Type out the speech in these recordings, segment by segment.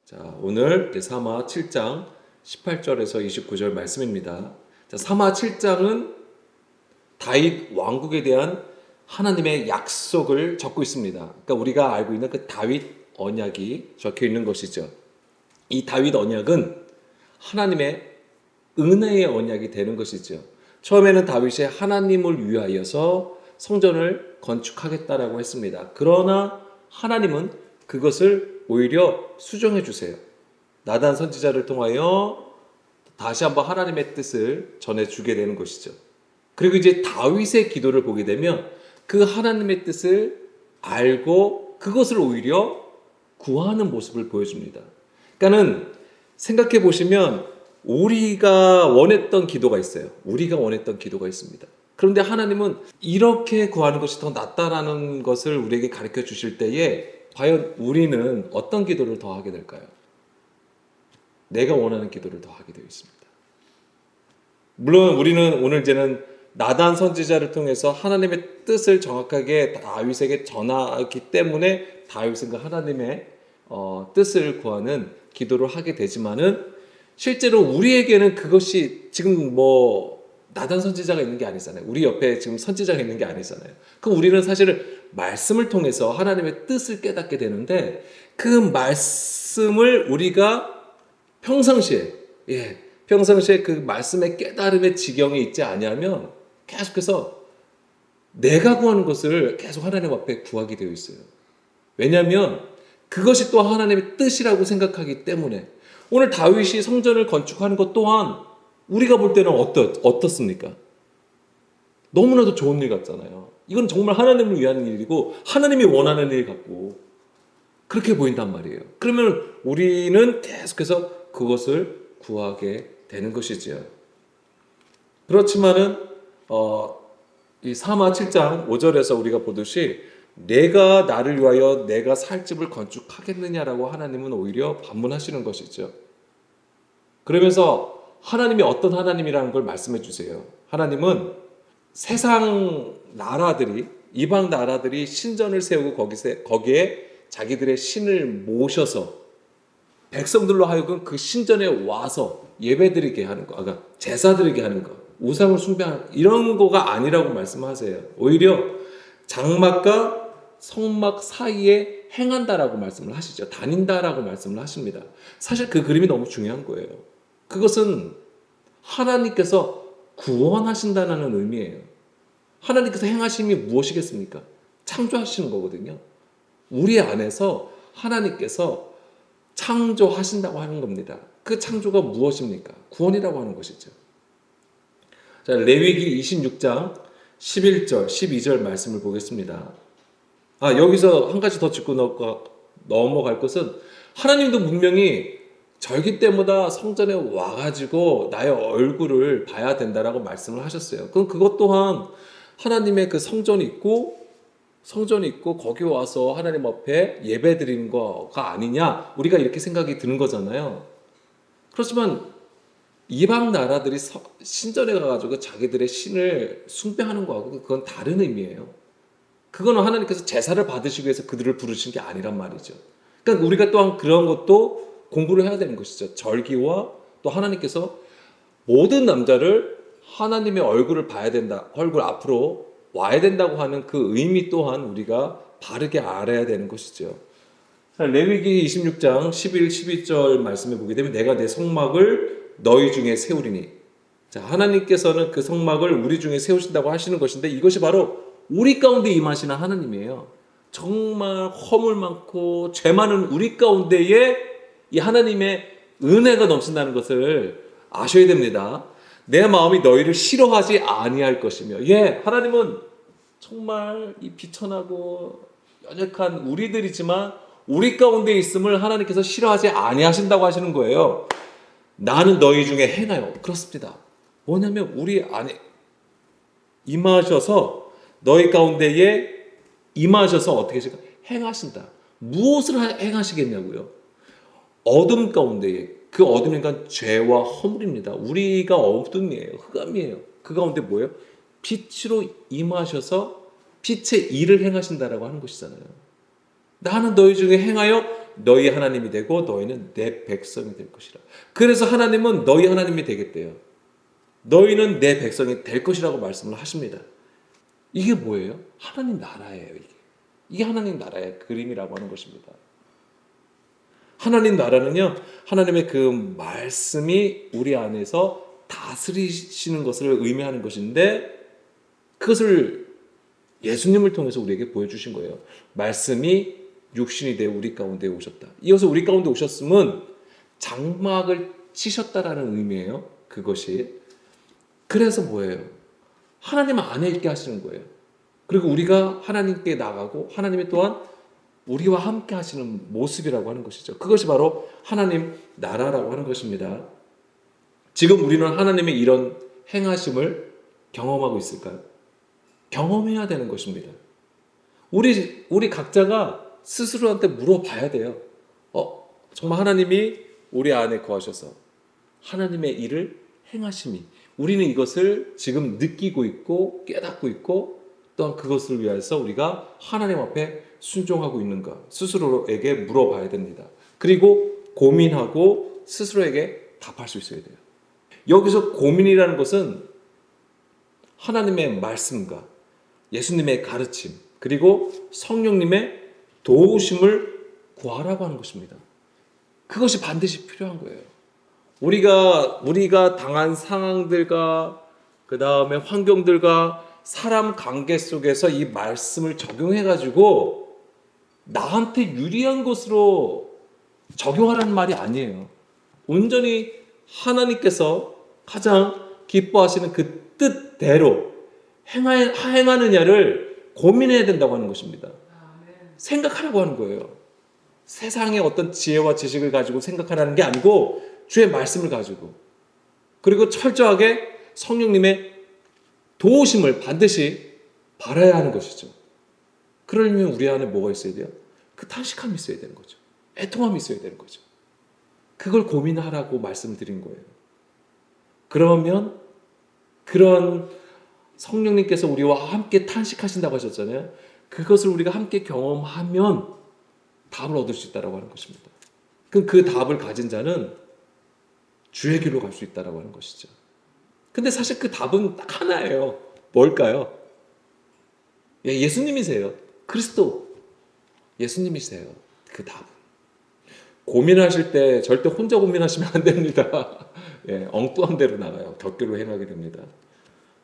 자, 오늘 사마 7장 18절에서 29절 말씀입니다. 자, 사마 7장은 다윗 왕국에 대한 하나님의 약속을 적고 있습니다. 그러니까 우리가 알고 있는 그 다윗 언약이 적혀 있는 것이죠. 이 다윗 언약은 하나님의 은혜의 언약이 되는 것이죠. 처음에는 다윗이 하나님을 위하여서 성전을 건축하겠다라고 했습니다. 그러나 하나님은 그것을 오히려 수정해 주세요. 나단 선지자를 통하여 다시 한번 하나님의 뜻을 전해주게 되는 것이죠. 그리고 이제 다윗의 기도를 보게 되면 그 하나님의 뜻을 알고 그것을 오히려 구하는 모습을 보여줍니다. 그러니까는 생각해 보시면 우리가 원했던 기도가 있어요. 우리가 원했던 기도가 있습니다. 그런데 하나님은 이렇게 구하는 것이 더 낫다라는 것을 우리에게 가르쳐 주실 때에 과연 우리는 어떤 기도를 더 하게 될까요? 내가 원하는 기도를 더 하게 되어 있습니다. 물론 우리는 오늘 이제는 나단 선지자를 통해서 하나님의 뜻을 정확하게 다윗에게 전하기 때문에 다윗은 그 하나님의 뜻을 구하는 기도를 하게 되지만은 실제로 우리에게는 그것이 지금 나단 선지자가 있는 게 아니잖아요. 우리 옆에 지금 선지자가 있는 게 아니잖아요. 그럼 우리는 사실은 말씀을 통해서 하나님의 뜻을 깨닫게 되는데 그 말씀을 우리가 평상시에 그 말씀의 깨달음의 지경에 있지 아니하면 계속해서 내가 구하는 것을 계속 하나님 앞에 구하게 되어 있어요. 왜냐하면 그것이 또 하나님의 뜻이라고 생각하기 때문에 오늘 다윗이 성전을 건축하는 것 또한 우리가 볼 때는 어떻습니까? 너무나도 좋은 일 같잖아요. 이건 정말 하나님을 위한 일이고 하나님이 원하는 일 같고 그렇게 보인단 말이에요. 그러면 우리는 계속해서 그것을 구하게 되는 것이지요. 그렇지만은 이 사마 7장 5절에서 우리가 보듯이 내가 나를 위하여 내가 살 집을 건축하겠느냐라고 하나님은 오히려 반문하시는 것이죠. 그러면서 하나님이 어떤 하나님이라는 걸 말씀해 주세요. 하나님은 세상 나라들이 이방 나라들이 신전을 세우고 거기에 자기들의 신을 모셔서 백성들로 하여금 그 신전에 와서 예배드리게 하는 거, 제사드리게 하는 거, 우상을 숭배하는 이런 거가 아니라고 말씀하세요. 오히려 장막과 성막 사이에 행한다라고 말씀을 하시죠. 다닌다라고 말씀을 하십니다. 사실 그 그림이 너무 중요한 거예요. 그것은 하나님께서 구원하신다는 의미예요. 하나님께서 행하심이 무엇이겠습니까? 창조하시는 거거든요. 우리 안에서 하나님께서 창조하신다고 하는 겁니다. 그 창조가 무엇입니까? 구원이라고 하는 것이죠. 자, 레위기 26장 11절, 12절 말씀을 보겠습니다. 여기서 한 가지 더 짚고 넘어갈 것은 하나님도 분명히 절기 때마다 성전에 와가지고 나의 얼굴을 봐야 된다라고 말씀을 하셨어요. 그럼 그것 또한 하나님의 그 성전이 있고 거기 와서 하나님 앞에 예배 드리는 거가 아니냐 우리가 이렇게 생각이 드는 거잖아요. 그렇지만 이방 나라들이 신전에 가가지고 자기들의 신을 숭배하는 거하고 그건 다른 의미예요. 그거는 하나님께서 제사를 받으시기 위해서 그들을 부르신 게 아니란 말이죠. 그러니까 우리가 또한 그런 것도 공부를 해야 되는 것이죠. 절기와 또 하나님께서 모든 남자를 하나님의 얼굴을 봐야 된다. 얼굴 앞으로 와야 된다고 하는 그 의미 또한 우리가 바르게 알아야 되는 것이죠. 레위기 26장 11, 12절 말씀해 보게 되면 내가 내 성막을 너희 중에 세우리니. 자, 하나님께서는 그 성막을 우리 중에 세우신다고 하시는 것인데 이것이 바로 우리 가운데 임하시는 하나님이에요. 정말 허물 많고 죄 많은 우리 가운데에 이 하나님의 은혜가 넘친다는 것을 아셔야 됩니다. 내 마음이 너희를 싫어하지 아니할 것이며 하나님은 정말 이 비천하고 연약한 우리들이지만 우리 가운데 있음을 하나님께서 싫어하지 아니하신다고 하시는 거예요. 나는 너희 중에 행하여. 그렇습니다. 뭐냐면 우리 안에 임하셔서 너희 가운데에 임하셔서 어떻게 하실까? 행하신다. 무엇을 행하시겠냐고요? 어둠 가운데에 그 어둠이니까 죄와 허물입니다. 우리가 어둠이에요. 흑암이에요. 그 가운데 뭐예요? 빛으로 임하셔서 빛의 일을 행하신다라고 하는 것이잖아요. 나는 너희 중에 행하여 너희 하나님이 되고 너희는 내 백성이 될 것이라. 그래서 하나님은 너희 하나님이 되겠대요. 너희는 내 백성이 될 것이라고 말씀을 하십니다. 이게 뭐예요? 하나님 나라예요. 이게 하나님 나라의 그림이라고 하는 것입니다. 하나님 나라는요, 하나님의 그 말씀이 우리 안에서 다스리시는 것을 의미하는 것인데, 그것을 예수님을 통해서 우리에게 보여주신 거예요. 말씀이 육신이 되어 우리 가운데 오셨다. 이어서 우리 가운데 오셨음은 장막을 치셨다라는 의미예요. 그것이. 그래서 뭐예요? 하나님 안에 있게 하시는 거예요. 그리고 우리가 하나님께 나가고 하나님이 또한 우리와 함께 하시는 모습이라고 하는 것이죠. 그것이 바로 하나님 나라라고 하는 것입니다. 지금 우리는 하나님의 이런 행하심을 경험하고 있을까요? 경험해야 되는 것입니다. 우리 각자가 스스로한테 물어봐야 돼요. 정말 하나님이 우리 안에 거하셔서 하나님의 일을 행하심이, 우리는 이것을 지금 느끼고 있고 깨닫고 있고 또한 그것을 위해서 우리가 하나님 앞에 순종하고 있는가 스스로에게 물어봐야 됩니다. 그리고 고민하고 스스로에게 답할 수 있어야 돼요. 여기서 고민이라는 것은 하나님의 말씀과 예수님의 가르침 그리고 성령님의 도우심을 구하라고 하는 것입니다. 그것이 반드시 필요한 거예요. 우리가 당한 상황들과 그 다음에 환경들과 사람 관계 속에서 이 말씀을 적용해가지고 나한테 유리한 것으로 적용하라는 말이 아니에요. 온전히 하나님께서 가장 기뻐하시는 그 뜻대로 행하느냐를 고민해야 된다고 하는 것입니다. 생각하라고 하는 거예요. 세상의 어떤 지혜와 지식을 가지고 생각하라는 게 아니고 주의 말씀을 가지고, 그리고 철저하게 성령님의 도우심을 반드시 바라야 하는 것이죠. 그러려면 우리 안에 뭐가 있어야 돼요? 그 탄식함이 있어야 되는 거죠. 애통함이 있어야 되는 거죠. 그걸 고민하라고 말씀드린 거예요. 그러면 그런 성령님께서 우리와 함께 탄식하신다고 하셨잖아요. 그것을 우리가 함께 경험하면 답을 얻을 수 있다고 하는 것입니다. 그럼 그 답을 가진 자는 주의 길로 갈 수 있다고 하는 것이죠. 근데 사실 그 답은 딱 하나예요. 뭘까요? 예수님이세요. 그리스도 예수님이세요. 그 답은. 고민하실 때 절대 혼자 고민하시면 안 됩니다. 엉뚱한 대로 나가요. 격결로 행하게 됩니다.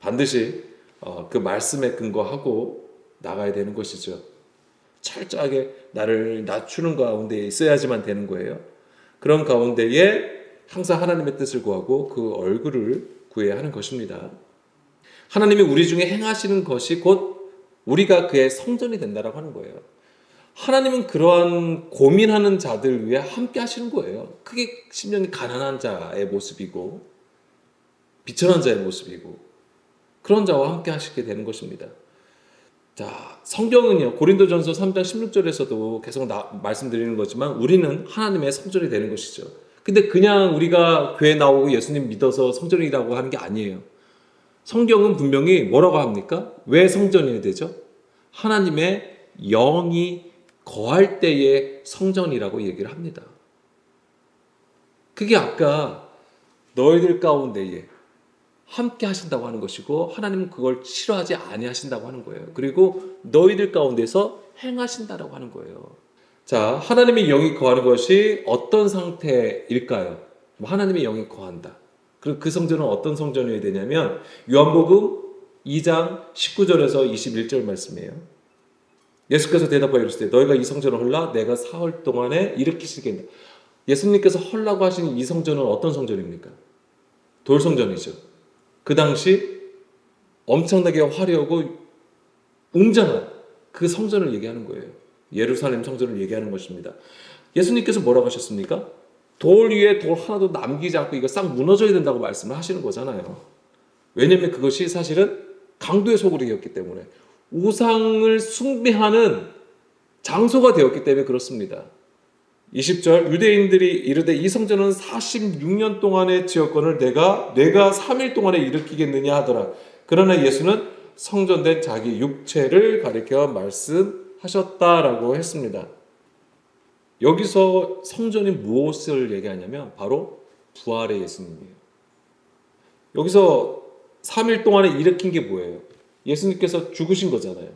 반드시 그 말씀에 근거하고 나가야 되는 것이죠. 철저하게 나를 낮추는 가운데 있어야지만 되는 거예요. 그런 가운데에 항상 하나님의 뜻을 구하고 그 얼굴을 구해야 하는 것입니다. 하나님이 우리 중에 행하시는 것이 곧 우리가 그의 성전이 된다라고 하는 거예요. 하나님은 그러한 고민하는 자들 위해 함께 하시는 거예요. 그게 심령이 가난한 자의 모습이고 비천한 자의 모습이고 그런 자와 함께 하시게 되는 것입니다. 자, 성경은요, 고린도전서 3장 16절에서도 계속 말씀드리는 거지만 우리는 하나님의 성전이 되는 것이죠. 근데 그냥 우리가 교회 나오고 예수님 믿어서 성전이라고 하는 게 아니에요. 성경은 분명히 뭐라고 합니까? 왜 성전이 되죠? 하나님의 영이 거할 때의 성전이라고 얘기를 합니다. 그게 아까 너희들 가운데에 함께 하신다고 하는 것이고 하나님은 그걸 싫어하지 아니하신다고 하는 거예요. 그리고 너희들 가운데서 행하신다라고 하는 거예요. 자, 하나님의 영이 거하는 것이 어떤 상태일까요? 하나님의 영이 거한다. 그리고 그 성전은 어떤 성전이어야 되냐면 요한복음 2장 19절에서 21절 말씀이에요. 예수께서 대답하여 이르시되 너희가 이 성전을 헐라 내가 사흘 동안에 일으키시겠다. 예수님께서 헐라고 하신 이 성전은 어떤 성전입니까? 돌성전이죠. 그 당시 엄청나게 화려하고 웅장한 그 성전을 얘기하는 거예요. 예루살렘 성전을 얘기하는 것입니다. 예수님께서 뭐라고 하셨습니까? 돌 위에 돌 하나도 남기지 않고 이거 싹 무너져야 된다고 말씀을 하시는 거잖아요. 왜냐하면 그것이 사실은 강도의 소굴이었기 때문에 우상을 숭배하는 장소가 되었기 때문에 그렇습니다. 20절 유대인들이 이르되 이 성전은 46년 동안의 지었건을 내가 3일 동안에 일으키겠느냐 하더라. 그러나 예수는 성전된 자기 육체를 가리켜 말씀하셨다라고 했습니다. 여기서 성전이 무엇을 얘기하냐면 바로 부활의 예수님이에요. 여기서 3일 동안에 일으킨 게 뭐예요? 예수님께서 죽으신 거잖아요.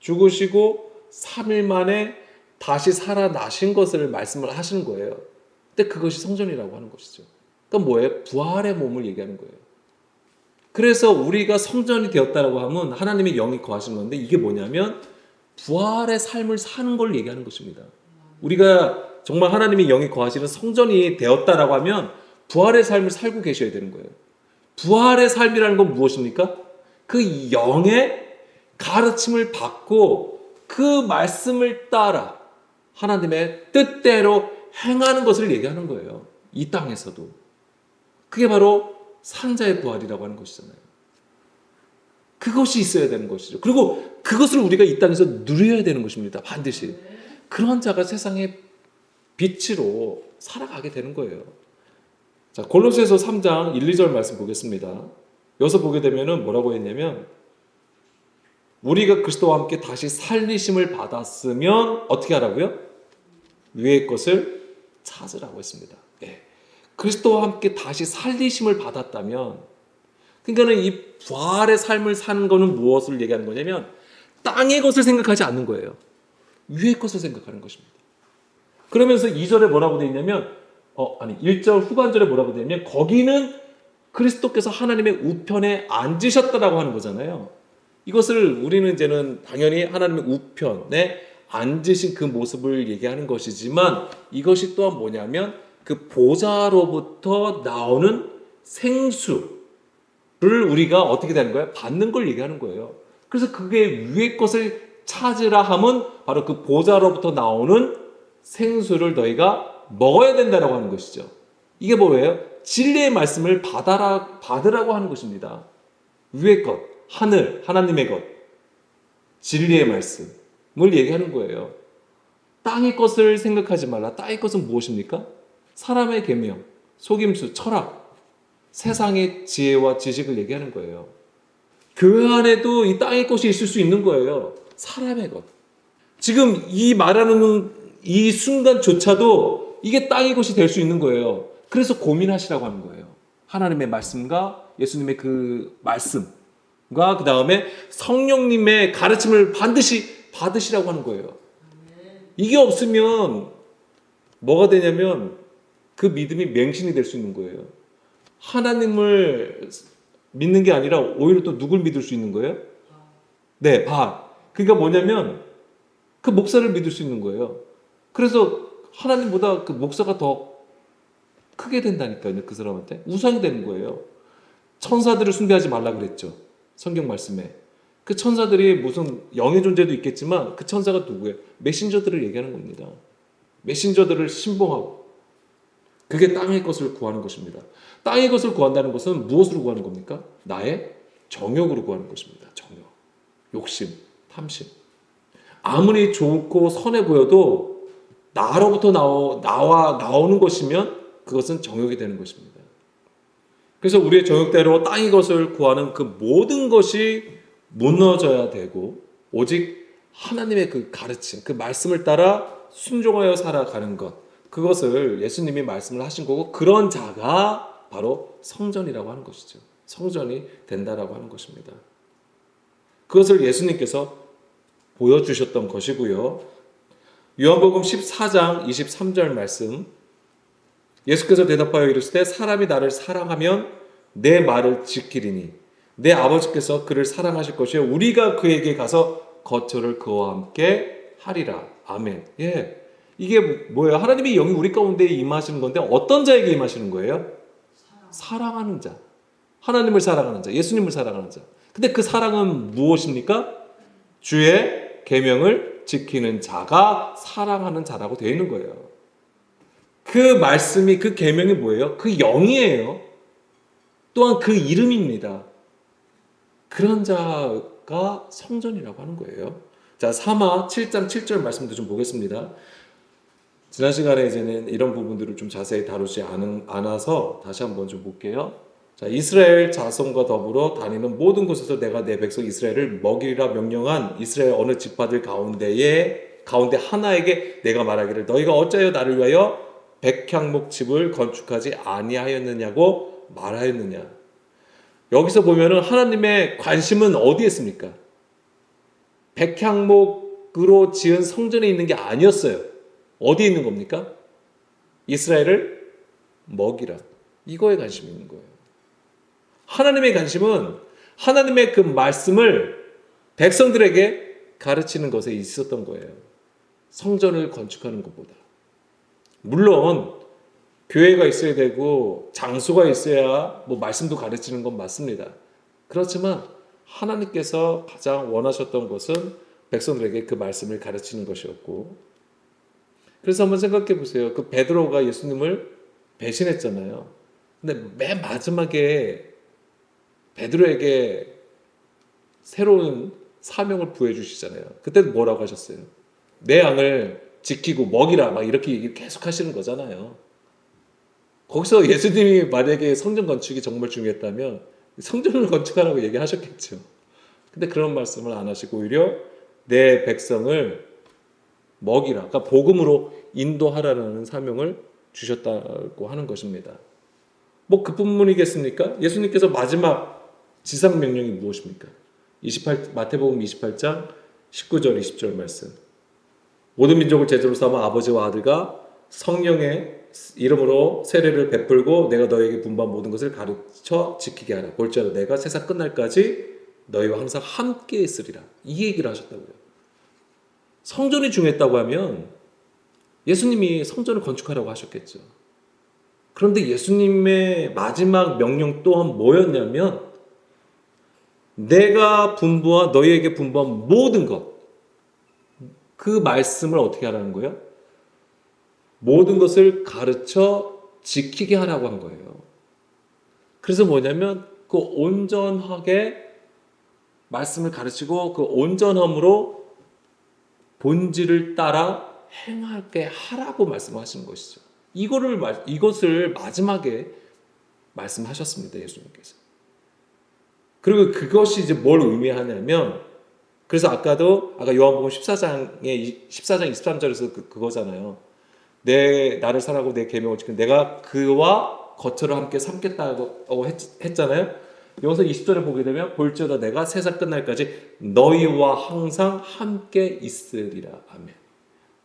죽으시고 3일 만에 다시 살아나신 것을 말씀을 하시는 거예요. 근데 그것이 성전이라고 하는 것이죠. 그러니까 뭐예요? 부활의 몸을 얘기하는 거예요. 그래서 우리가 성전이 되었다라고 하면 하나님의 영이 거하시는 건데 이게 뭐냐면 부활의 삶을 사는 걸 얘기하는 것입니다. 우리가 정말 하나님의 영이 거하시는 성전이 되었다라고 하면 부활의 삶을 살고 계셔야 되는 거예요. 부활의 삶이라는 건 무엇입니까? 그 영의 가르침을 받고 그 말씀을 따라 하나님의 뜻대로 행하는 것을 얘기하는 거예요. 이 땅에서도. 그게 바로 산자의 부활이라고 하는 것이잖아요. 그것이 있어야 되는 것이죠. 그리고 그것을 우리가 이 땅에서 누려야 되는 것입니다. 반드시. 그런 자가 세상의 빛으로 살아가게 되는 거예요. 자, 골로새서 3장 1, 2절 말씀 보겠습니다. 여기서 보게 되면은 뭐라고 했냐면 우리가 그리스도와 함께 다시 살리심을 받았으면 어떻게 하라고요? 위의 것을 찾으라고 했습니다. 예. 그리스도와 함께 다시 살리심을 받았다면 그러니까는 이 부활의 삶을 사는 거는 무엇을 얘기하는 거냐면 땅의 것을 생각하지 않는 거예요. 위의 것을 생각하는 것입니다. 그러면서 2절에 뭐라고 되어 있냐면 1절 후반절에 뭐라고 되어 있냐면 거기는 그리스도께서 하나님의 우편에 앉으셨다라고 하는 거잖아요. 이것을 우리는 이제는 당연히 하나님의 우편에 앉으신 그 모습을 얘기하는 것이지만 이것이 또한 뭐냐면 그 보좌로부터 나오는 생수를 우리가 어떻게 되는 거예요? 받는 걸 얘기하는 거예요. 그래서 그게 위의 것을 찾으라 함은 바로 그 보좌로부터 나오는 생수를 너희가 먹어야 된다라고 하는 것이죠. 이게 뭐예요? 진리의 말씀을 받으라고 하는 것입니다. 위의 것, 하늘, 하나님의 것, 진리의 말씀을 얘기하는 거예요. 땅의 것을 생각하지 말라. 땅의 것은 무엇입니까? 사람의 계명, 속임수, 철학, 세상의 지혜와 지식을 얘기하는 거예요. 교회 안에도 이 땅의 것이 있을 수 있는 거예요. 사람의 것. 지금 이 말하는 이 순간조차도 이게 땅의 것이 될 수 있는 거예요. 그래서 고민하시라고 하는 거예요. 하나님의 말씀과 예수님의 그 말씀과 그 다음에 성령님의 가르침을 반드시 받으시라고 하는 거예요. 이게 없으면 뭐가 되냐면 그 믿음이 맹신이 될 수 있는 거예요. 하나님을 믿는 게 아니라 오히려 또 누굴 믿을 수 있는 거예요? 네, 그러니까 뭐냐면 그 목사를 믿을 수 있는 거예요. 그래서 하나님보다 그 목사가 더 크게 된다니까요. 그 사람한테 우상이 되는 거예요. 천사들을 숭배하지 말라 그랬죠. 성경 말씀에. 그 천사들이 무슨 영의 존재도 있겠지만 그 천사가 누구예요? 메신저들을 얘기하는 겁니다. 메신저들을 신봉하고 그게 땅의 것을 구하는 것입니다. 땅의 것을 구한다는 것은 무엇으로 구하는 겁니까? 나의 정욕으로 구하는 것입니다. 정욕, 욕심, 탐심. 아무리 좋고 선해 보여도 나로부터 나오는 것이면 그것은 정욕이 되는 것입니다. 그래서 우리의 정욕대로 땅의 것을 구하는 그 모든 것이 무너져야 되고 오직 하나님의 그 가르침, 그 말씀을 따라 순종하여 살아가는 것, 그것을 예수님이 말씀을 하신 거고 그런 자가 바로 성전이라고 하는 것이죠. 성전이 된다라고 하는 것입니다. 그것을 예수님께서 보여주셨던 것이고요. 요한복음 14장 23절 말씀, 예수께서 대답하여 이르시되 사람이 나를 사랑하면 내 말을 지키리니 내 아버지께서 그를 사랑하실 것이요 우리가 그에게 가서 거처를 그와 함께 하리라. 아멘. 예, 이게 뭐예요? 하나님의 영이 우리 가운데 임하시는 건데 어떤 자에게 임하시는 거예요? 사랑하는 자, 하나님을 사랑하는 자, 예수님을 사랑하는 자. 근데 그 사랑은 무엇입니까? 주의 계명을 지키는 자가 사랑하는 자라고 되어 있는 거예요. 그 말씀이, 그 계명이 뭐예요? 그 영이에요. 또한 그 이름입니다. 그런 자가 성전이라고 하는 거예요. 자, 사마 7장 7절 말씀도 좀 보겠습니다. 지난 시간에 이제는 이런 부분들을 좀 자세히 다루지 않아서 다시 한번 좀 볼게요. 자, 이스라엘 자손과 더불어 다니는 모든 곳에서 내가 내 백성 이스라엘을 먹이라 명령한 이스라엘 어느 지파들 가운데에 가운데 하나에게 내가 말하기를 너희가 어찌하여 나를 위하여 백향목 집을 건축하지 아니하였느냐고 말하였느냐. 여기서 보면은 하나님의 관심은 어디에 있습니까? 백향목으로 지은 성전에 있는 게 아니었어요. 어디에 있는 겁니까? 이스라엘을 먹이라. 이거에 관심이 있는 거예요. 하나님의 관심은 하나님의 그 말씀을 백성들에게 가르치는 것에 있었던 거예요. 성전을 건축하는 것보다. 물론 교회가 있어야 되고 장소가 있어야 뭐 말씀도 가르치는 건 맞습니다. 그렇지만 하나님께서 가장 원하셨던 것은 백성들에게 그 말씀을 가르치는 것이었고, 그래서 한번 생각해 보세요. 그 베드로가 예수님을 배신했잖아요. 근데 맨 마지막에 베드로에게 새로운 사명을 부여주시잖아요. 그때는 뭐라고 하셨어요? 내 양을 지키고 먹이라 막 이렇게 얘기 계속 하시는 거잖아요. 거기서 예수님이 만약에 성전 건축이 정말 중요했다면 성전을 건축하라고 얘기하셨겠죠. 근데 그런 말씀을 안 하시고 오히려 내 백성을 먹이라, 그러니까 복음으로 인도하라는 사명을 주셨다고 하는 것입니다. 뭐 그뿐이겠습니까? 예수님께서 마지막 지상 명령이 무엇입니까? 마태복음 28장 19절 20절 말씀. 모든 민족을 제자로 삼아 아버지와 아들과 성령의 이름으로 세례를 베풀고 내가 너에게 분부한 모든 것을 가르쳐 지키게 하라. 볼지어다 내가 세상 끝날까지 너희와 항상 함께 있으리라. 이 얘기를 하셨다고요. 성전이 중요했다고 하면 예수님이 성전을 건축하라고 하셨겠죠. 그런데 예수님의 마지막 명령 또한 뭐였냐면 내가 너희에게 분부한 모든 것, 그 말씀을 어떻게 하라는 거예요? 모든 것을 가르쳐 지키게 하라고 한 거예요. 그래서 뭐냐면 그 온전하게 말씀을 가르치고 그 온전함으로 본질을 따라 행하게 하라고 말씀하시는 것이죠. 이것을 마지막에 말씀하셨습니다. 예수님께서. 그리고 그것이 이제 뭘 의미하냐면, 그래서 아까 요한복음 14장 23절에서 그거잖아요. 나를 사랑하고 내 계명을 지키는 내가 그와 겉으로 함께 삼겠다고 했잖아요. 여기서 20절에 보게 되면 볼지어다 내가 세상 끝날까지 너희와 항상 함께 있으리라. 아멘.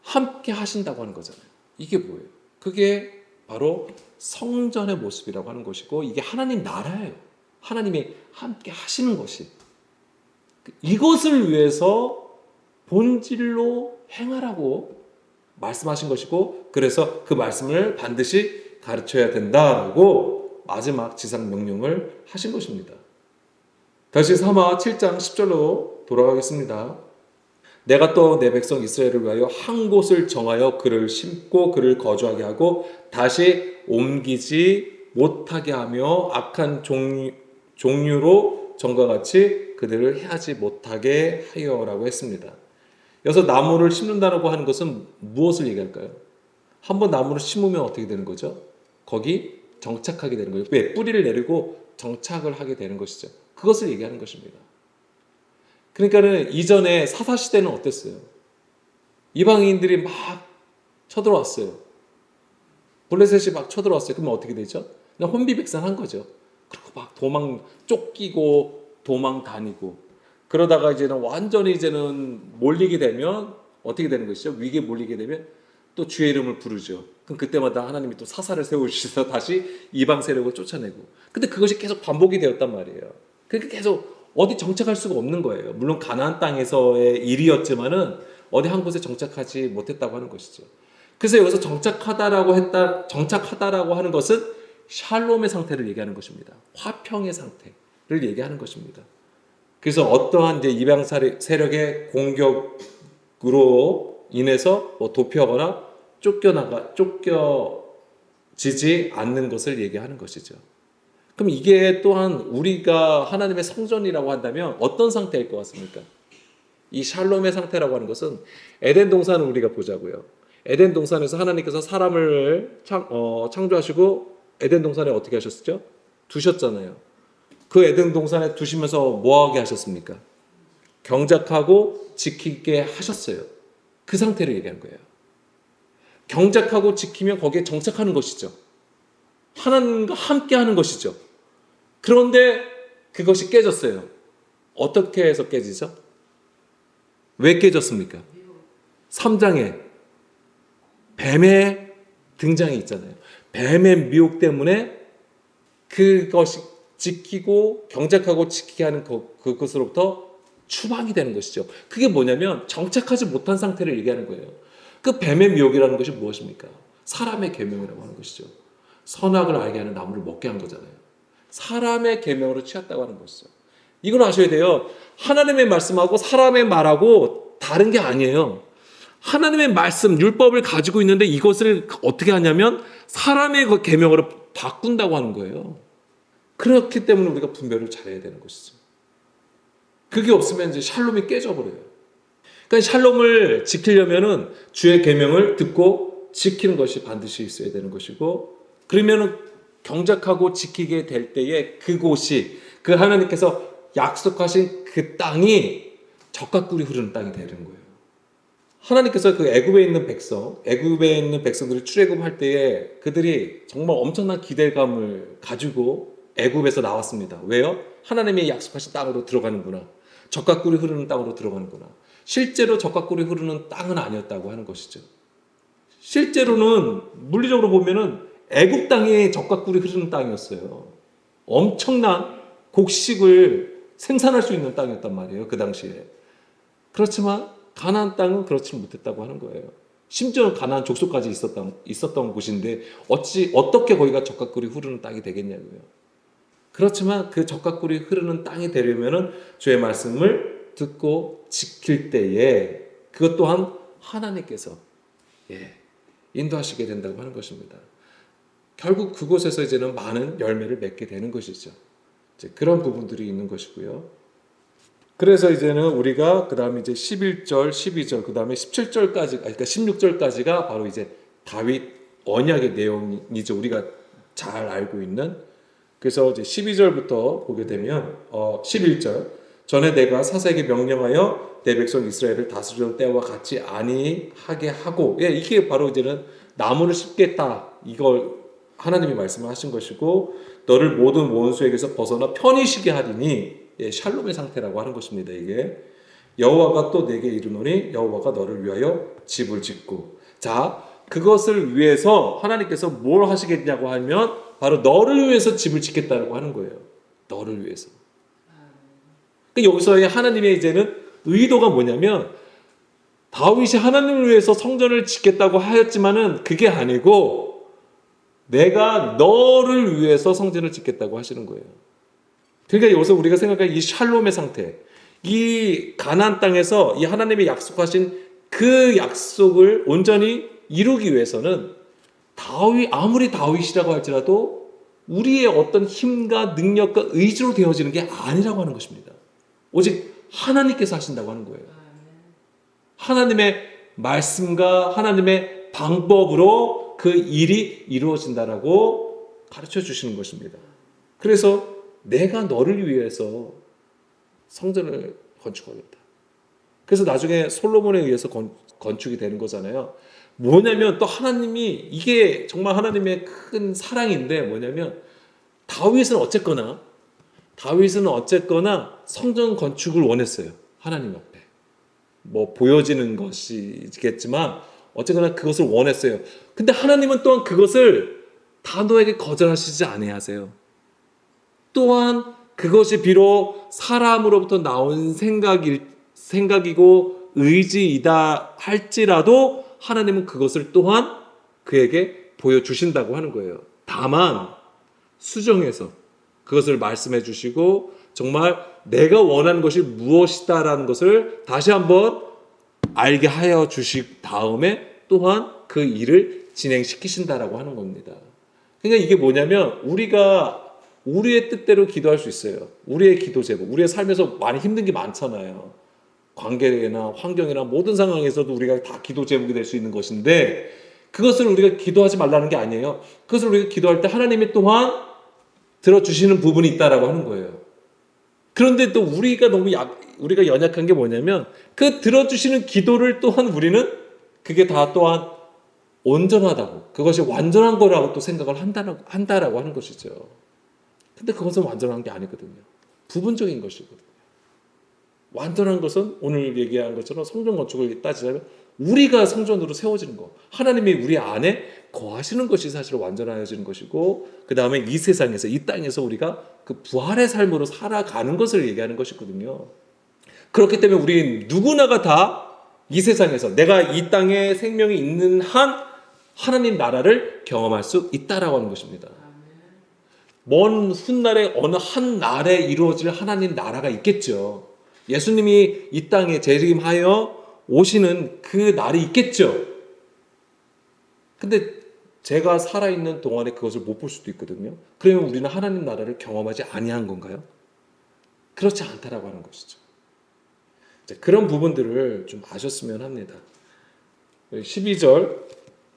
함께 하신다고 하는 거잖아요. 이게 뭐예요? 그게 바로 성전의 모습이라고 하는 것이고, 이게 하나님 나라예요. 하나님이 함께 하시는 것이. 이것을 위해서 본질로 행하라고 말씀하신 것이고, 그래서 그 말씀을 반드시 가르쳐야 된다라고 마지막 지상 명령을 하신 것입니다. 다시 사마 7장 10절로 돌아가겠습니다. 내가 또 내 백성 이스라엘을 위하여 한 곳을 정하여 그를 심고 그를 거주하게 하고 다시 옮기지 못하게 하며 악한 종류로 전과 같이 그들을 해하지 못하게 하여라고 했습니다. 여기서 나무를 심는다고 하는 것은 무엇을 얘기할까요? 한번 나무를 심으면 어떻게 되는 거죠? 거기 정착하게 되는 거예요. 왜? 뿌리를 내리고 정착을 하게 되는 것이죠. 그것을 얘기하는 것입니다. 그러니까는 이전에 사사시대는 어땠어요? 이방인들이 막 쳐들어왔어요. 블레셋이 막 쳐들어왔어요. 그러면 어떻게 되죠? 그냥 혼비백산한 거죠. 그리고 막 쫓기고 도망 다니고, 그러다가 완전히 몰리게 되면 어떻게 되는 것이죠? 위기에 몰리게 되면 또 주의 이름을 부르죠. 그럼 그때마다 하나님이 또 사사를 세우셔서 다시 이방 세력을 쫓아내고. 근데 그것이 계속 반복이 되었단 말이에요. 그러니까 계속 어디 정착할 수가 없는 거예요. 물론 가나안 땅에서의 일이었지만은 어디 한 곳에 정착하지 못했다고 하는 것이죠. 그래서 여기서 정착하다라고 하는 것은 샬롬의 상태를 얘기하는 것입니다. 화평의 상태를 얘기하는 것입니다. 그래서 어떠한 이방 세력의 공격으로 인해서 도피하거나 쫓겨지지 않는 것을 얘기하는 것이죠. 그럼 이게 또한 우리가 하나님의 성전이라고 한다면 어떤 상태일 것 같습니까? 이 샬롬의 상태라고 하는 것은 에덴 동산을 우리가 보자고요. 에덴 동산에서 하나님께서 사람을 창조하시고 에덴 동산에 어떻게 하셨죠? 두셨잖아요. 그 에덴 동산에 두시면서 뭐하게 하셨습니까? 경작하고 지키게 하셨어요. 그 상태를 얘기하는 거예요. 경작하고 지키면 거기에 정착하는 것이죠. 하나님과 함께 하는 것이죠. 그런데 그것이 깨졌어요. 어떻게 해서 깨지죠? 왜 깨졌습니까? 3장에 뱀의 등장이 있잖아요. 뱀의 미혹 때문에 그것이 지키고 경작하고 지키게 하는 그것으로부터 추방이 되는 것이죠. 그게 뭐냐면 정착하지 못한 상태를 얘기하는 거예요. 그 뱀의 미혹이라는 것이 무엇입니까? 사람의 계명이라고 하는 것이죠. 선악을 알게 하는 나무를 먹게 한 거잖아요. 사람의 계명으로 취했다고 하는 것이죠. 이걸 아셔야 돼요. 하나님의 말씀하고 사람의 말하고 다른 게 아니에요. 하나님의 말씀, 율법을 가지고 있는데 이것을 어떻게 하냐면 사람의 그 계명으로 바꾼다고 하는 거예요. 그렇기 때문에 우리가 분별을 잘해야 되는 것이죠. 그게 없으면 이제 샬롬이 깨져버려요. 그러니까 샬롬을 지키려면은 주의 계명을 듣고 지키는 것이 반드시 있어야 되는 것이고, 그러면은 경작하고 지키게 될 때에 그곳이 그 하나님께서 약속하신 그 땅이 젖과 꿀이 흐르는 땅이 되는 거예요. 하나님께서 그 애굽에 있는 백성들이 출애굽할 때에 그들이 정말 엄청난 기대감을 가지고 애굽에서 나왔습니다. 왜요? 하나님이 약속하신 땅으로 들어가는구나. 젖과 꿀이 흐르는 땅으로 들어가는구나. 실제로 젖과 꿀이 흐르는 땅은 아니었다고 하는 것이죠. 실제로는 물리적으로 보면은 애굽 땅이 젖과 꿀이 흐르는 땅이었어요. 엄청난 곡식을 생산할 수 있는 땅이었단 말이에요. 그 당시에. 그렇지만 가나안 땅은 그렇지 못했다고 하는 거예요. 심지어 가나안 족속까지 있었던 곳인데 어떻게 거기가 젖과 꿀이 흐르는 땅이 되겠냐고요. 그렇지만 그 젖과 꿀이 흐르는 땅이 되려면은 주의 말씀을 듣고 지킬 때에 그것 또한 하나님께서 인도하시게 된다고 하는 것입니다. 결국 그곳에서 이제는 많은 열매를 맺게 되는 것이죠. 이제 그런 부분들이 있는 것이고요. 그래서 이제는 우리가 그 다음에 이제 11절, 12절, 그 다음에 17절까지, 그러니까 16절까지가 바로 이제 다윗 언약의 내용이죠. 우리가 잘 알고 있는. 그래서 이제 12절부터 보게 되면 11절 전에 내가 사사에게 명령하여 내 백성 이스라엘을 다스리던 때와 같이 아니하게 하고, 이게 바로 이제는 나무를 심겠다, 이걸 하나님이 말씀하신 것이고, 너를 모든 원수에게서 벗어나 편히 쉬게 하리니, 샬롬의 상태라고 하는 것입니다. 이게 여호와가 또 내게 이르노니 여호와가 너를 위하여 집을 짓고, 자, 그것을 위해서 하나님께서 뭘 하시겠냐고 하면 바로 너를 위해서 집을 짓겠다고 하는 거예요. 너를 위해서. 그러니까 여기서의 하나님의 이제는 의도가 뭐냐면, 다윗이 하나님을 위해서 성전을 짓겠다고 하였지만은 그게 아니고 내가 너를 위해서 성전을 짓겠다고 하시는 거예요. 그러니까 여기서 우리가 생각하는 이 샬롬의 상태, 이 가나안 땅에서 이 하나님이 약속하신 그 약속을 온전히 이루기 위해서는 아무리 다윗이라고 할지라도 우리의 어떤 힘과 능력과 의지로 되어지는 게 아니라고 하는 것입니다. 오직 하나님께서 하신다고 하는 거예요. 하나님의 말씀과 하나님의 방법으로 그 일이 이루어진다라고 가르쳐 주시는 것입니다. 그래서 내가 너를 위해서 성전을 건축하겠다. 그래서 나중에 솔로몬에 의해서 건축이 되는 거잖아요. 뭐냐면 또 하나님이, 이게 정말 하나님의 큰 사랑인데 뭐냐면 다윗은 어쨌거나 성전 건축을 원했어요. 하나님 앞에. 뭐 보여지는 것이겠지만 어쨌거나 그것을 원했어요. 근데 하나님은 또한 그것을 단호하게 거절하시지 아니하세요. 또한 그것이 비록 사람으로부터 나온 생각이고 의지이다 할지라도 하나님은 그것을 또한 그에게 보여주신다고 하는 거예요. 다만 수정해서 그것을 말씀해 주시고 정말 내가 원하는 것이 무엇이다라는 것을 다시 한번 알게 하여 주신 다음에 또한 그 일을 진행시키신다라고 하는 겁니다. 그러니까 이게 뭐냐면 우리가 우리의 뜻대로 기도할 수 있어요. 우리의 기도 제목, 우리의 삶에서 많이 힘든 게 많잖아요. 관계나 환경이나 모든 상황에서도 우리가 다 기도 제목이 될 수 있는 것인데 그것을 우리가 기도하지 말라는 게 아니에요. 그것을 우리가 기도할 때 하나님이 또한 들어주시는 부분이 있다라고 하는 거예요. 그런데 또 우리가 연약한 게 뭐냐면 그 들어주시는 기도를 또한 우리는 그게 다 또한 온전하다고, 그것이 완전한 거라고 또 생각을 한다라고 하는 것이죠. 근데 그것은 완전한 게 아니거든요. 부분적인 것이거든요. 완전한 것은 오늘 얘기한 것처럼 성전 건축을 따지자면 우리가 성전으로 세워지는 것, 하나님이 우리 안에 거하시는 것이 사실 완전해지는 것이고, 그 다음에 이 세상에서, 이 땅에서 우리가 그 부활의 삶으로 살아가는 것을 얘기하는 것이거든요. 그렇기 때문에 우리 누구나가 다 이 세상에서 내가 이 땅에 생명이 있는 한 하나님 나라를 경험할 수 있다라고 하는 것입니다. 먼 훗날에 어느 한 날에 이루어질 하나님 나라가 있겠죠. 예수님이 이 땅에 재림하여 오시는 그 날이 있겠죠. 근데 제가 살아있는 동안에 그것을 못 볼 수도 있거든요. 그러면 우리는 하나님 나라를 경험하지 아니한 건가요? 그렇지 않다라고 하는 것이죠. 그런 부분들을 좀 아셨으면 합니다. 12절,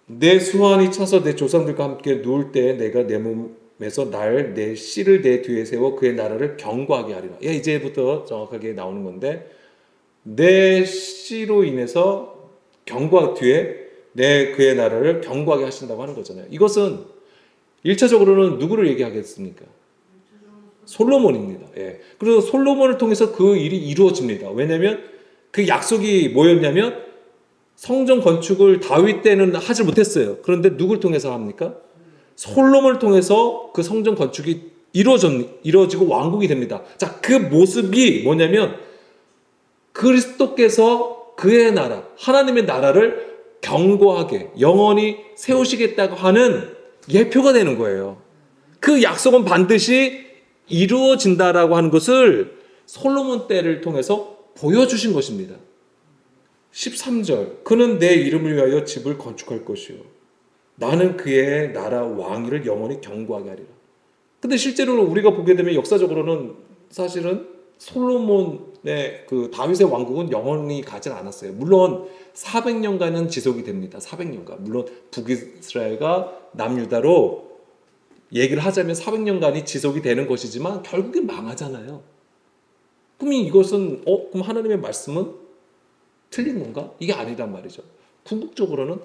내 수완이 차서 내 조상들과 함께 누울 때 내가 내 몸에서 내 씨를 내 뒤에 세워 그의 나라를 경고하게 하리라. 이제부터 정확하게 나오는 건데, 내 씨로 인해서 뒤에 그의 나라를 경고하게 하신다고 하는 거잖아요. 이것은 1차적으로는 누구를 얘기하겠습니까? 솔로몬입니다. 그래서 솔로몬을 통해서 그 일이 이루어집니다. 왜냐하면 그 약속이 뭐였냐면 성전 건축을 다윗 때는 하지 못했어요. 그런데 누굴 통해서 합니까? 솔로몬을 통해서 그 성전 건축이 이루어지고 왕국이 됩니다. 자, 그 모습이 뭐냐면 그리스도께서 그의 나라, 하나님의 나라를 견고하게 영원히 세우시겠다고 하는 예표가 되는 거예요. 그 약속은 반드시 이루어진다라고 하는 것을 솔로몬 때를 통해서 보여주신 것입니다. 13절, 그는 내 이름을 위하여 집을 건축할 것이요 나는 그의 나라 왕위를 영원히 견고하게 하리라. 근데 실제로 우리가 보게 되면 역사적으로는 사실은 솔로몬의 그 다윗의 왕국은 영원히 가지 않았어요. 물론 400년간은 지속이 됩니다. 400년간. 물론 북이스라엘과 남유다로 얘기를 하자면 400년간이 지속이 되는 것이지만 결국엔 망하잖아요. 그럼 이것은 그럼 하나님의 말씀은 틀린 건가? 이게 아니란 말이죠. 궁극적으로는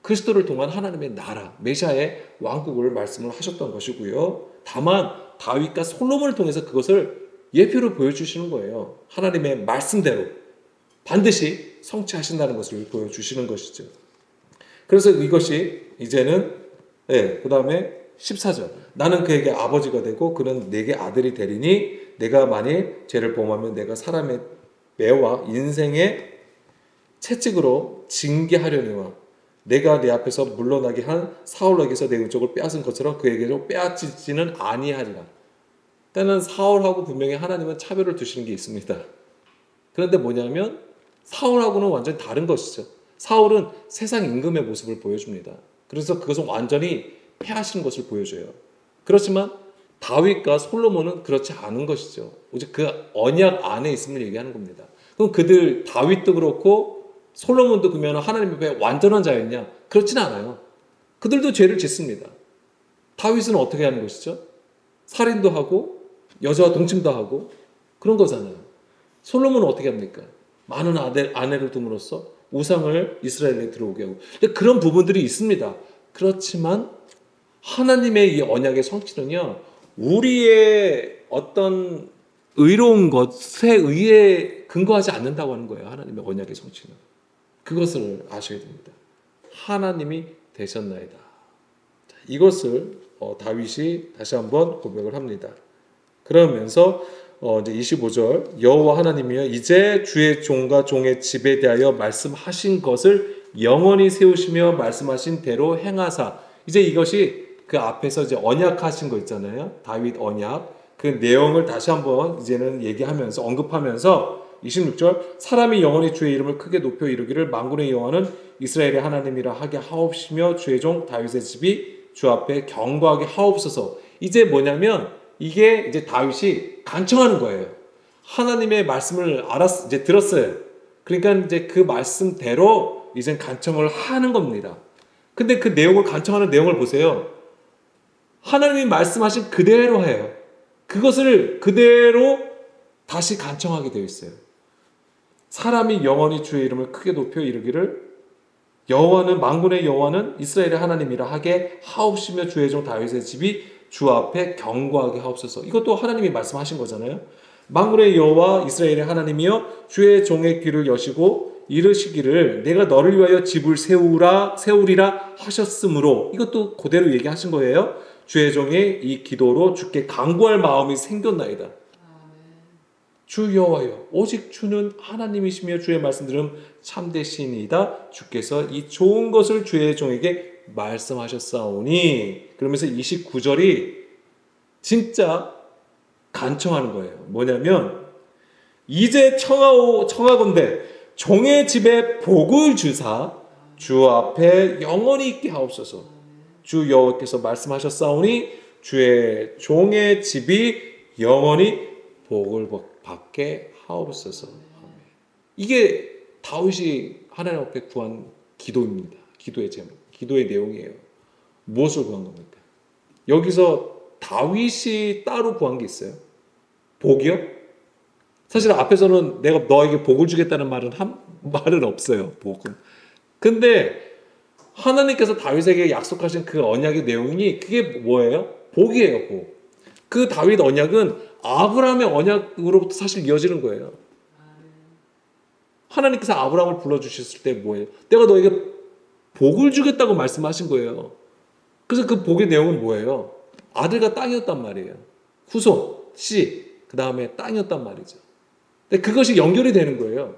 그리스도를 통한 하나님의 나라, 메시아의 왕국을 말씀을 하셨던 것이고요. 다만 다윗과 솔로몬을 통해서 그것을 예표로 보여주시는 거예요. 하나님의 말씀대로 반드시 성취하신다는 것을 보여주시는 것이죠. 그래서 이것이 이제는 그 다음에 14절, 나는 그에게 아버지가 되고 그는 내게 아들이 되리니 내가 만일 죄를 범하면 내가 사람의 매와 인생의 채찍으로 징계하려니와 내가 내 앞에서 물러나게 한 사울에게서 내 은총을 빼앗은 것처럼 그에게로 빼앗지는 아니하리라. 때는 사울하고 분명히 하나님은 차별을 두시는 게 있습니다. 그런데 뭐냐면 사울하고는 완전히 다른 것이죠. 사울은 세상 임금의 모습을 보여줍니다. 그래서 그것은 완전히 패하시는 것을 보여줘요. 그렇지만 다윗과 솔로몬은 그렇지 않은 것이죠. 오직 그 언약 안에 있음을 얘기하는 겁니다. 그럼 그들 다윗도 그렇고 솔로몬도 그러면 하나님 앞에 완전한 자였냐? 그렇진 않아요. 그들도 죄를 짓습니다. 다윗은 어떻게 하는 것이죠? 살인도 하고 여자와 동침도 하고 그런 거잖아요. 솔로몬은 어떻게 합니까? 많은 아내를 둠으로써 우상을 이스라엘에 들어오게 하고 그런 부분들이 있습니다. 그렇지만 하나님의 이 언약의 성취는요, 우리의 어떤 의로운 것에 의해 근거하지 않는다고 하는 거예요. 하나님의 언약의 성취는. 그것을 아셔야 됩니다. 하나님이 되셨나이다. 이것을 다윗이 다시 한번 고백을 합니다. 그러면서 이제 25절, 여호와 하나님이여 이제 주의 종과 종의 집에 대하여 말씀하신 것을 영원히 세우시며 말씀하신 대로 행하사. 이제 이것이 그 앞에서 이제 언약하신 거 있잖아요. 다윗 언약. 그 내용을 다시 한번 이제는 얘기하면서 언급하면서 26절, 사람이 영원히 주의 이름을 크게 높여 이르기를 만군의 여호와는 이스라엘의 하나님이라 하게 하옵시며 주의 종 다윗의 집이 주 앞에 견고하게 하옵소서. 이제 뭐냐면 이게 이제 다윗이 간청하는 거예요. 하나님의 말씀을 이제 들었어요. 그러니까 이제 그 말씀대로 이제 간청을 하는 겁니다. 근데 그 내용을 간청하는 내용을 보세요. 하나님이 말씀하신 그대로 해요. 그것을 그대로 다시 간청하게 되어 있어요. 사람이 영원히 주의 이름을 크게 높여 이르기를 여호와는 만군의 여호와는 이스라엘의 하나님이라 하게 하옵시며 주의 종 다윗의 집이 주 앞에 경고하게 하옵소서. 이것도 하나님이 말씀하신 거잖아요. 만군의 여호와 이스라엘의 하나님이여 주의 종의 귀를 여시고 이르시기를 내가 너를 위하여 집을 세우리라 하셨으므로, 이것도 그대로 얘기하신 거예요. 주의 종의 이 기도로 주께 간구할 마음이 생겼나이다. 주 여호와여 오직 주는 하나님이시며 주의 말씀들은 참되시니이다. 주께서 이 좋은 것을 주의 종에게 말씀하셨사오니. 그러면서 29절이 진짜 간청하는 거예요. 뭐냐면 이제 청하건대 종의 집에 복을 주사 주 앞에 영원히 있게 하옵소서. 주 여호와께서 말씀하셨사오니 주의 종의 집이 영원히 복을 받게 하옵소서. 이게 다윗이 하나님 앞에 구한 기도입니다. 기도의 제목, 기도의 내용이에요. 무엇을 구한 겁니까? 여기서 다윗이 따로 구한 게 있어요? 복이요? 사실 앞에서는 내가 너에게 복을 주겠다는 말은 없어요. 복은. 근데 하나님께서 다윗에게 약속하신 그 언약의 내용이 그게 뭐예요? 복이에요. 복. 그 다윗 언약은 아브라함의 언약으로부터 사실 이어지는 거예요. 하나님께서 아브라함을 불러주셨을 때 뭐예요? 내가 너에게 복을 주겠다고 말씀하신 거예요. 그래서 그 복의 내용은 뭐예요? 아들과 땅이었단 말이에요. 후손, 씨, 그 다음에 땅이었단 말이죠. 근데 그것이 연결이 되는 거예요.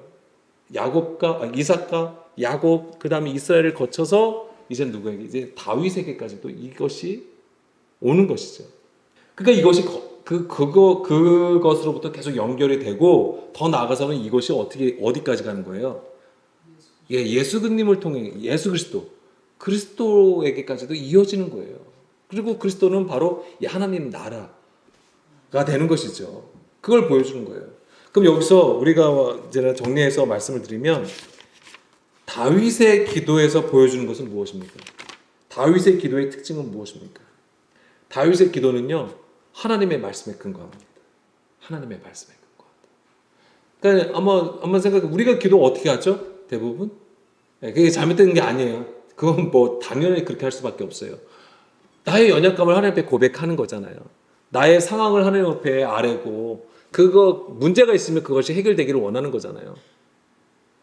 이삭과 야곱, 그 다음에 이스라엘을 거쳐서 이제 누구에게? 이제 다윗에게까지도 이것이 오는 것이죠. 그러니까 이것이 그것으로부터 계속 연결이 되고 더 나아가서는 이것이 어디까지 가는 거예요? 예수 그님을 통해 예수 그리스도에게까지도 이어지는 거예요. 그리고 그리스도는 바로 하나님 나라가 되는 것이죠. 그걸 보여주는 거예요. 그럼 여기서 우리가 이제 정리해서 말씀을 드리면 다윗의 기도에서 보여주는 것은 무엇입니까? 다윗의 기도의 특징은 무엇입니까? 다윗의 기도는요, 하나님의 말씀에 근거합니다. 하나님의 말씀에 근거합니다. 그러니까 한번 생각해, 우리가 기도 어떻게 하죠? 대부분? 그게 잘못된 게 아니에요. 그건 뭐 당연히 그렇게 할 수밖에 없어요. 나의 연약감을 하나님 앞에 고백하는 거잖아요. 나의 상황을 하나님 앞에 아뢰고 그거 문제가 있으면 그것이 해결되기를 원하는 거잖아요.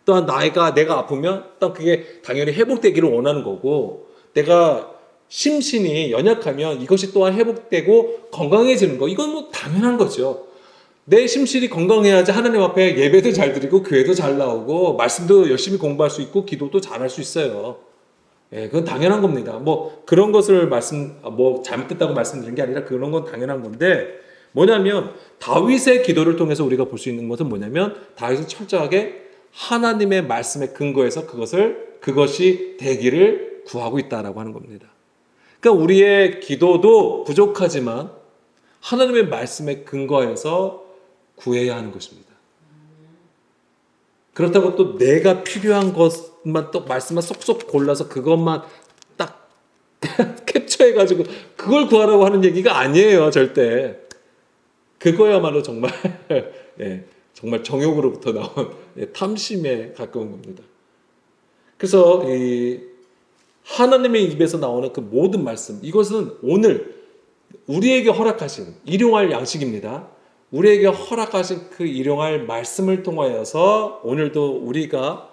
또한 내가 아프면 또 그게 당연히 회복되기를 원하는 거고, 내가 심신이 연약하면 이것이 또한 회복되고 건강해지는 거, 이건 뭐 당연한 거죠. 내 심신이 건강해야지 하나님 앞에 예배도 잘 드리고 교회도 잘 나오고 말씀도 열심히 공부할 수 있고 기도도 잘할 수 있어요. 예, 그건 당연한 겁니다. 뭐 그런 것을 잘못됐다고 말씀드린 게 아니라 그런 건 당연한 건데, 뭐냐면 다윗의 기도를 통해서 우리가 볼 수 있는 것은 뭐냐면 다윗은 철저하게 하나님의 말씀에 근거해서 그것이 되기를 구하고 있다라고 하는 겁니다. 그러니까 우리의 기도도 부족하지만 하나님의 말씀에 근거해서 구해야 하는 것입니다. 그렇다고 또 내가 필요한 것만 또 말씀만 쏙쏙 골라서 그것만 딱 캡처해가지고 그걸 구하라고 하는 얘기가 아니에요, 절대. 그거야말로 정말 정말 정욕으로부터 나온 탐심에 가까운 겁니다. 그래서 이 하나님의 입에서 나오는 그 모든 말씀, 이것은 오늘 우리에게 허락하신 일용할 양식입니다. 우리에게 허락하신 그 일용할 말씀을 통하여서 오늘도 우리가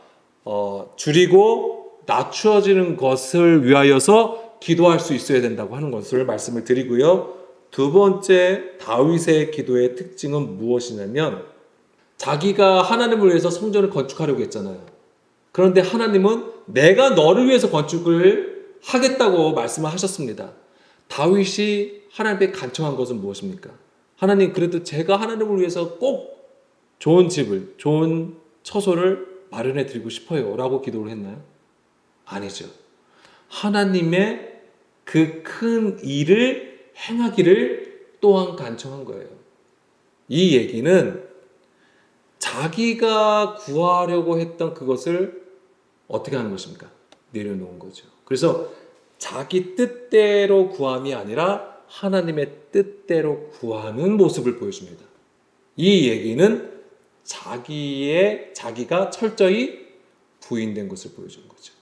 줄이고 낮추어지는 것을 위하여서 기도할 수 있어야 된다고 하는 것을 말씀을 드리고요. 두 번째, 다윗의 기도의 특징은 무엇이냐면 자기가 하나님을 위해서 성전을 건축하려고 했잖아요. 그런데 하나님은 내가 너를 위해서 건축을 하겠다고 말씀을 하셨습니다. 다윗이 하나님께 간청한 것은 무엇입니까? 하나님, 그래도 제가 하나님을 위해서 꼭 좋은 집을, 좋은 처소를 마련해 드리고 싶어요 라고 기도를 했나요? 아니죠. 하나님의 그 큰 일을 행하기를 또한 간청한 거예요. 이 얘기는 자기가 구하려고 했던 그것을 어떻게 하는 것입니까? 내려놓은 거죠. 그래서 자기 뜻대로 구함이 아니라 하나님의 뜻대로 구하는 모습을 보여줍니다. 이 얘기는 자기가 철저히 부인된 것을 보여준 거죠.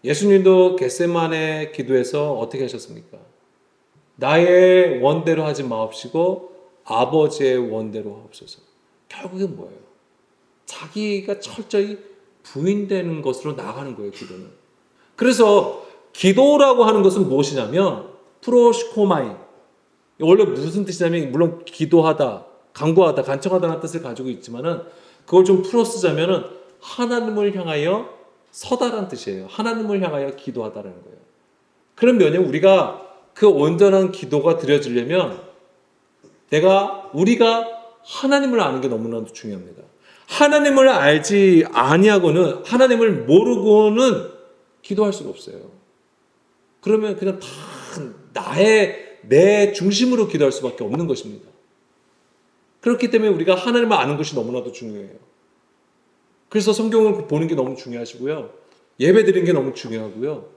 예수님도 겟세마네 기도에서 어떻게 하셨습니까? 나의 원대로 하지 마옵시고 아버지의 원대로 하옵소서. 결국엔 뭐예요? 자기가 철저히 부인되는 것으로 나가는 거예요, 기도는. 그래서 기도라고 하는 것은 무엇이냐면 프로시코마이. 원래 무슨 뜻이냐면 물론 기도하다, 간구하다, 간청하다는 뜻을 가지고 있지만은 그걸 좀 풀어 쓰자면은 하나님을 향하여 서다라는 뜻이에요. 하나님을 향하여 기도하다라는 거예요. 그러면 우리가 그 온전한 기도가 드려지려면 우리가 하나님을 아는 게 너무나도 중요합니다. 하나님을 알지 아니하고는 하나님을 모르고는 기도할 수가 없어요. 그러면 그냥 다 내 중심으로 기도할 수밖에 없는 것입니다. 그렇기 때문에 우리가 하나님을 아는 것이 너무나도 중요해요. 그래서 성경을 보는 게 너무 중요하시고요. 예배 드리는 게 너무 중요하고요.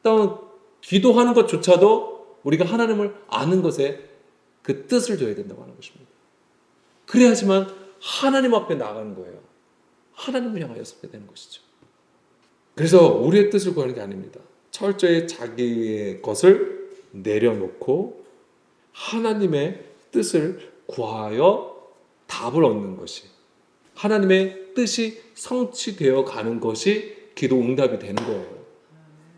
또한 기도하는 것조차도 우리가 하나님을 아는 것에 그 뜻을 둬야 된다고 하는 것입니다. 그래야지만 하나님 앞에 나가는 거예요. 하나님을 향하여 서게 되는 것이죠. 그래서 우리의 뜻을 구하는 게 아닙니다. 철저히 자기의 것을 내려놓고 하나님의 뜻을 구하여 답을 얻는 것이, 하나님의 뜻이 성취되어 가는 것이 기도 응답이 되는 거예요.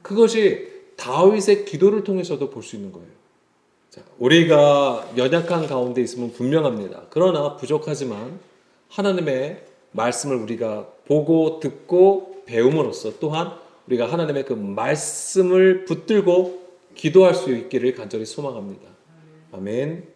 그것이 다윗의 기도를 통해서도 볼 수 있는 거예요. 자, 우리가 연약한 가운데 있으면 분명합니다. 그러나 부족하지만 하나님의 말씀을 우리가 보고 듣고 배움으로써 또한 우리가 하나님의 그 말씀을 붙들고 기도할 수 있기를 간절히 소망합니다. 아멘.